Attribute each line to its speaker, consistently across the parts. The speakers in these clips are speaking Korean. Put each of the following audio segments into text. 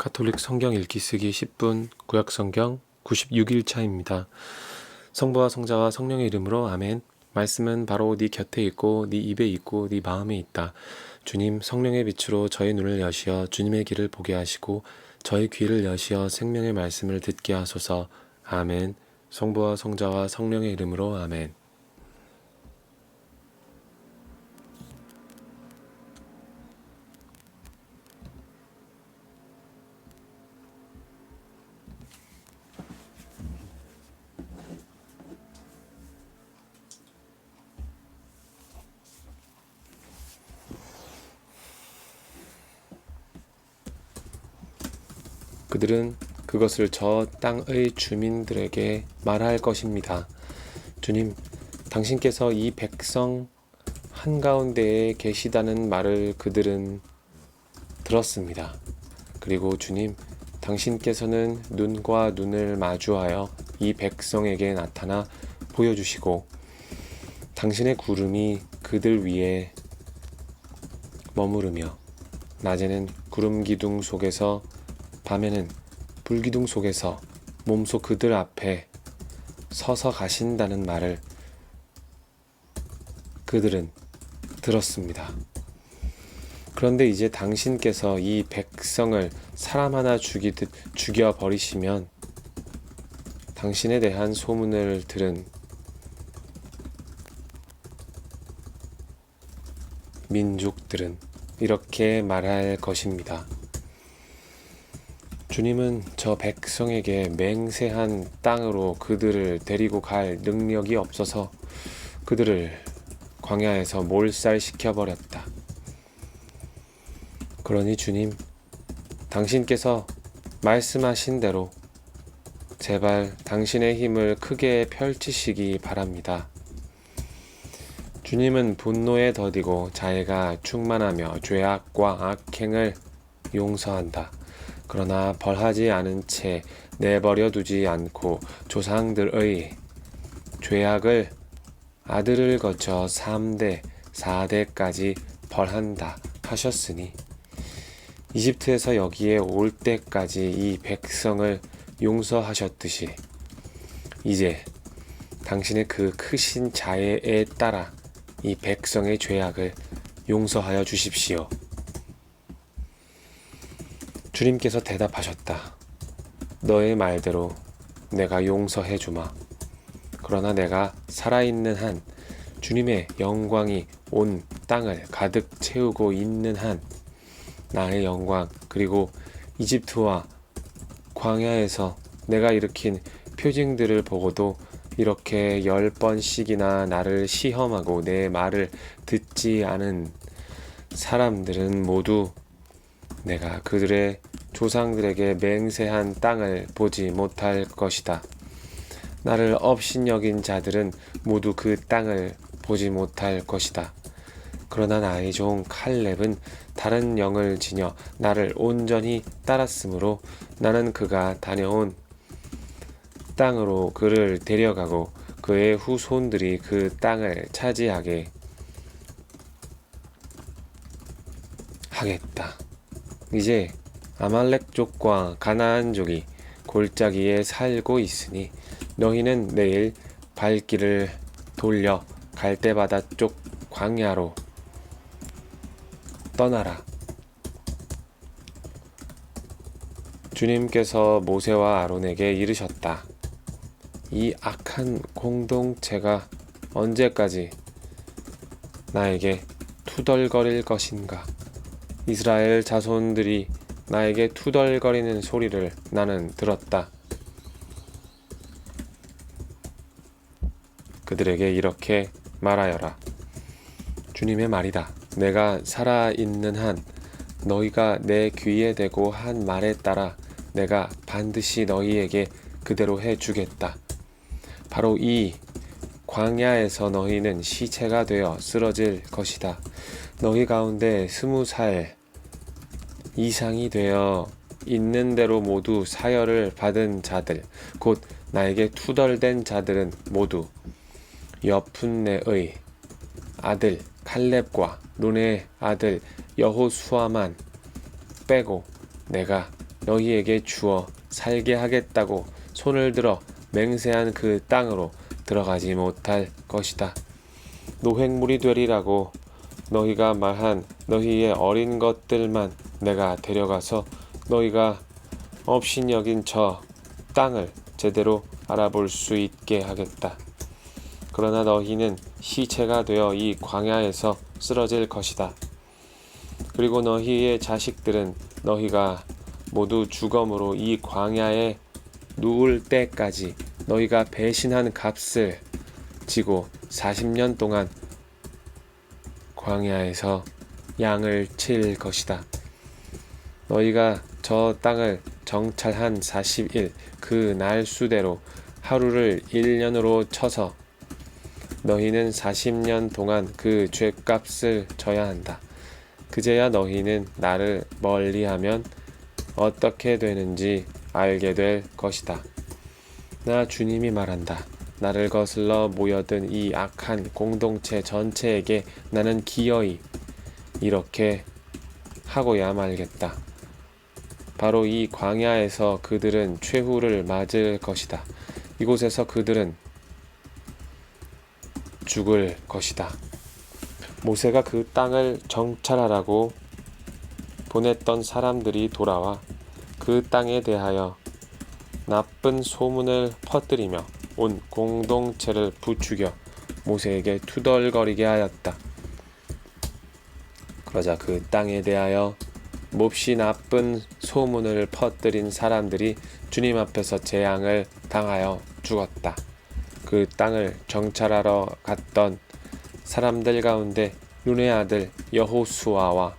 Speaker 1: 가톨릭 성경 읽기 쓰기 10분 구약성경 96일차입니다. 성부와 성자와 성령의 이름으로 아멘. 말씀은 바로 네 곁에 있고 네 입에 있고 네 마음에 있다. 주님, 성령의 빛으로 저의 눈을 여시어 주님의 길을 보게 하시고 저의 귀를 여시어 생명의 말씀을 듣게 하소서. 아멘. 성부와 성자와 성령의 이름으로 아멘. 그들은 그것을 저 땅의 주민들에게 말할 것입니다. 주님, 당신께서 이 백성 한가운데에 계시다는 말을 그들은 들었습니다. 그리고 주님, 당신께서는 눈과 눈을 마주하여 이 백성에게 나타나 보여주시고 당신의 구름이 그들 위에 머무르며 낮에는 구름 기둥 속에서 밤에는 불기둥 속에서 몸소 그들 앞에 서서 가신다는 말을 그들은 들었습니다. 그런데 이제 당신께서 이 백성을 사람 하나 죽이듯 죽여버리시면 당신에 대한 소문을 들은 민족들은 이렇게 말할 것입니다. 주님은 저 백성에게 맹세한 땅으로 그들을 데리고 갈 능력이 없어서 그들을 광야에서 몰살시켜버렸다. 그러니 주님, 당신께서 말씀하신 대로 제발 당신의 힘을 크게 펼치시기 바랍니다. 주님은 분노에 더디고 자애가 충만하며 죄악과 악행을 용서한다. 그러나 벌하지 않은 채 내버려 두지 않고 조상들의 죄악을 아들을 거쳐 3대, 4대까지 벌한다 하셨으니 이집트에서 여기에 올 때까지 이 백성을 용서하셨듯이 이제 당신의 그 크신 자애에 따라 이 백성의 죄악을 용서하여 주십시오. 주님께서 대답하셨다. 너의 말대로 내가 용서해 주마. 그러나 내가 살아있는 한, 주님의 영광이 온 땅을 가득 채우고 있는 한, 나의 영광 그리고 이집트와 광야에서 내가 일으킨 표징들을 보고도 이렇게 10번씩이나 나를 시험하고 내 말을 듣지 않은 사람들은 모두 내가 그들의 조상들에게 맹세한 땅을 보지 못할 것이다. 나를 업신여긴 자들은 모두 그 땅을 보지 못할 것이다. 그러나 나의 종 칼렙은 다른 영을 지녀 나를 온전히 따랐으므로 나는 그가 다녀온 땅으로 그를 데려가고 그의 후손들이 그 땅을 차지하게 하겠다. 이제 아말렉족과 가나안족이 골짜기에 살고 있으니 너희는 내일 발길을 돌려 갈대바다 쪽 광야로 떠나라. 주님께서 모세와 아론에게 이르셨다. 이 악한 공동체가 언제까지 나에게 투덜거릴 것인가? 이스라엘 자손들이 나에게 투덜거리는 소리를 나는 들었다. 그들에게 이렇게 말하여라. 주님의 말이다. 내가 살아있는 한 너희가 내 귀에 대고 한 말에 따라 내가 반드시 너희에게 그대로 해주겠다. 바로 이 광야에서 너희는 시체가 되어 쓰러질 것이다. 너희 가운데 20살 이상이 되어 있는 대로 모두 사열을 받은 자들, 곧 나에게 투덜댄 자들은 모두 여푼네의 아들 칼렙과 눈의 아들 여호수아만 빼고 내가 너희에게 주어 살게 하겠다고 손을 들어 맹세한 그 땅으로 들어가지 못할 것이다. 노획물이 되리라고 너희가 말한 너희의 어린 것들만 내가 데려가서 너희가 업신여긴 저 땅을 제대로 알아볼 수 있게 하겠다. 그러나 너희는 시체가 되어 이 광야에서 쓰러질 것이다. 그리고 너희의 자식들은 너희가 모두 죽음으로 이 광야에 누울 때까지 너희가 배신한 값을 지고 40년 동안 광야에서 양을 칠 것이다. 너희가 저 땅을 정찰한 40일 그 날 수대로 하루를 1년으로 쳐서 너희는 40년 동안 그 죗값을 져야 한다. 그제야 너희는 나를 멀리하면 어떻게 되는지 알게 될 것이다. 나 주님이 말한다. 나를 거슬러 모여든 이 악한 공동체 전체에게 나는 기어이 이렇게 하고야 말겠다. 바로 이 광야에서 그들은 최후를 맞을 것이다. 이곳에서 그들은 죽을 것이다. 모세가 그 땅을 정찰하라고 보냈던 사람들이 돌아와 그 땅에 대하여 나쁜 소문을 퍼뜨리며 온 공동체를 부추겨 모세에게 투덜거리게 하였다. 그러자 그 땅에 대하여 몹시 나쁜 소문을 퍼뜨린 사람들이 주님 앞에서 재앙을 당하여 죽었다. 그 땅을 정찰하러 갔던 사람들 가운데 눈의 아들 여호수아와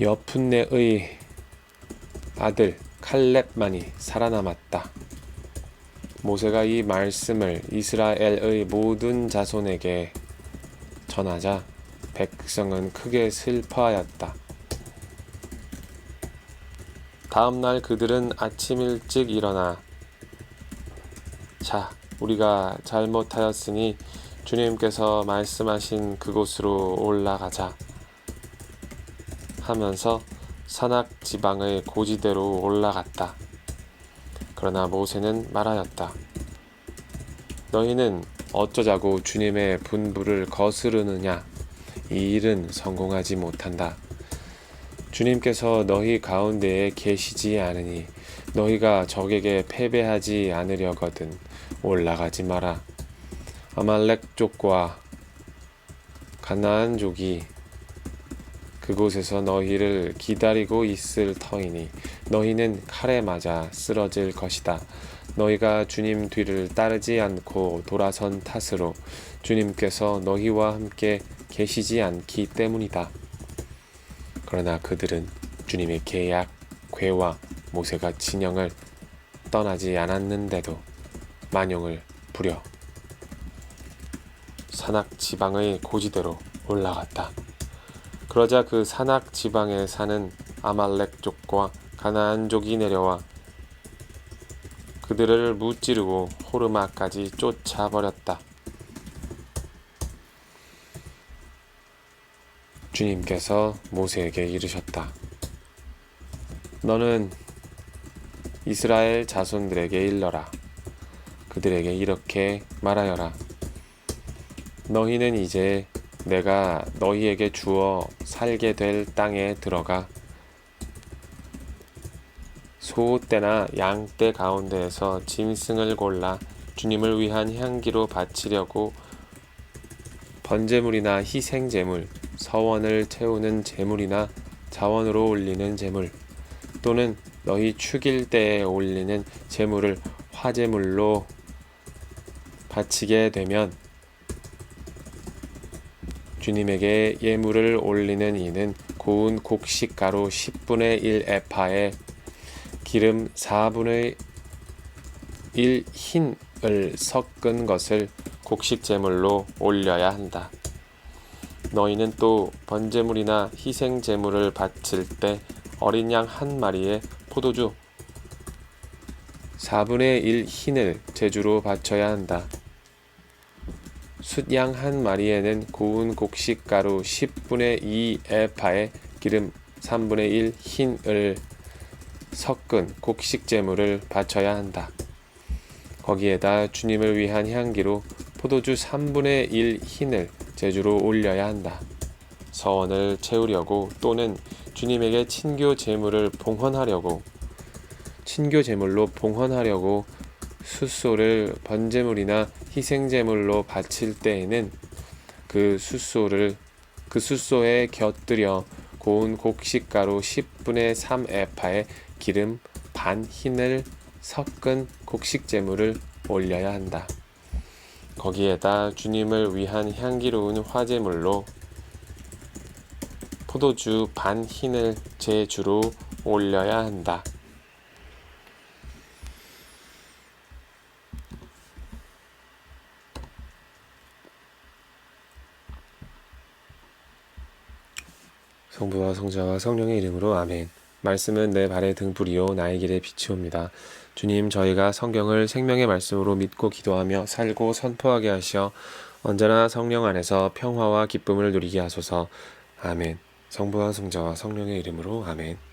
Speaker 1: 여푼네의 아들 칼렙만이 살아남았다. 모세가 이 말씀을 이스라엘의 모든 자손에게 전하자 백성은 크게 슬퍼하였다. 다음 날 그들은 아침 일찍 일어나 자, 우리가 잘못하였으니 주님께서 말씀하신 그곳으로 올라가자 하면서 산악 지방의 고지대로 올라갔다. 그러나 모세는 말하였다. 너희는 어쩌자고 주님의 분부를 거스르느냐? 이 일은 성공하지 못한다. 주님께서 너희 가운데에 계시지 않으니 너희가 적에게 패배하지 않으려거든 올라가지 마라. 아말렉족과 가나안족이 그곳에서 너희를 기다리고 있을 터이니 너희는 칼에 맞아 쓰러질 것이다. 너희가 주님 뒤를 따르지 않고 돌아선 탓으로 주님께서 너희와 함께 계시지 않기 때문이다. 그러나 그들은 주님의 계약, 궤와 모세가 진영을 떠나지 않았는데도 만용을 부려 산악 지방의 고지대로 올라갔다. 그러자 그 산악 지방에 사는 아말렉족과 가나안족이 내려와 그들을 무찌르고 호르마까지 쫓아버렸다. 주님께서 모세에게 이르셨다. 너는 이스라엘 자손들에게 일러라. 그들에게 이렇게 말하여라. 너희는 이제 내가 너희에게 주어 살게 될 땅에 들어가 소떼나 양떼 가운데에서 짐승을 골라 주님을 위한 향기로 바치려고 번제물이나 희생제물, 서원을 채우는 제물이나 자원으로 올리는 제물 또는 너희 축일 때에 올리는 제물을 화제물로 바치게 되면 주님에게 예물을 올리는 이는 고운 곡식가루 10분의 1 에파에 기름 4분의 1 흰을 섞은 것을 곡식 제물로 올려야 한다. 너희는 또 번제물이나 희생 제물을 바칠 때 어린 양 한 마리에 포도주 4분의 1 흰을 제주로 바쳐야 한다. 숫양 한 마리에는 고운 곡식가루 10분의 2 에파에 기름 3분의 1 흰을 섞은 곡식 제물을 바쳐야 한다. 거기에다 주님을 위한 향기로 포도주 3분의 1 흰을 제주로 올려야 한다. 서원을 채우려고 또는 주님에게 친교 제물로 봉헌하려고 숫소를 번제물이나 희생제물로 바칠 때에는 그 숫소에 곁들여 고운 곡식가루 10분의 3 에파에 기름 반 흰을 섞은 곡식제물을 올려야 한다. 거기에다 주님을 위한 향기로운 화제물로 포도주 반 흰을 제주로 올려야 한다. 성부와 성자와 성령의 이름으로 아멘. 말씀은 내 발의 등불이요 나의 길의 빛이옵니다. 주님, 저희가 성경을 생명의 말씀으로 믿고 기도하며 살고 선포하게 하시어 언제나 성령 안에서 평화와 기쁨을 누리게 하소서. 아멘. 성부와 성자와 성령의 이름으로 아멘.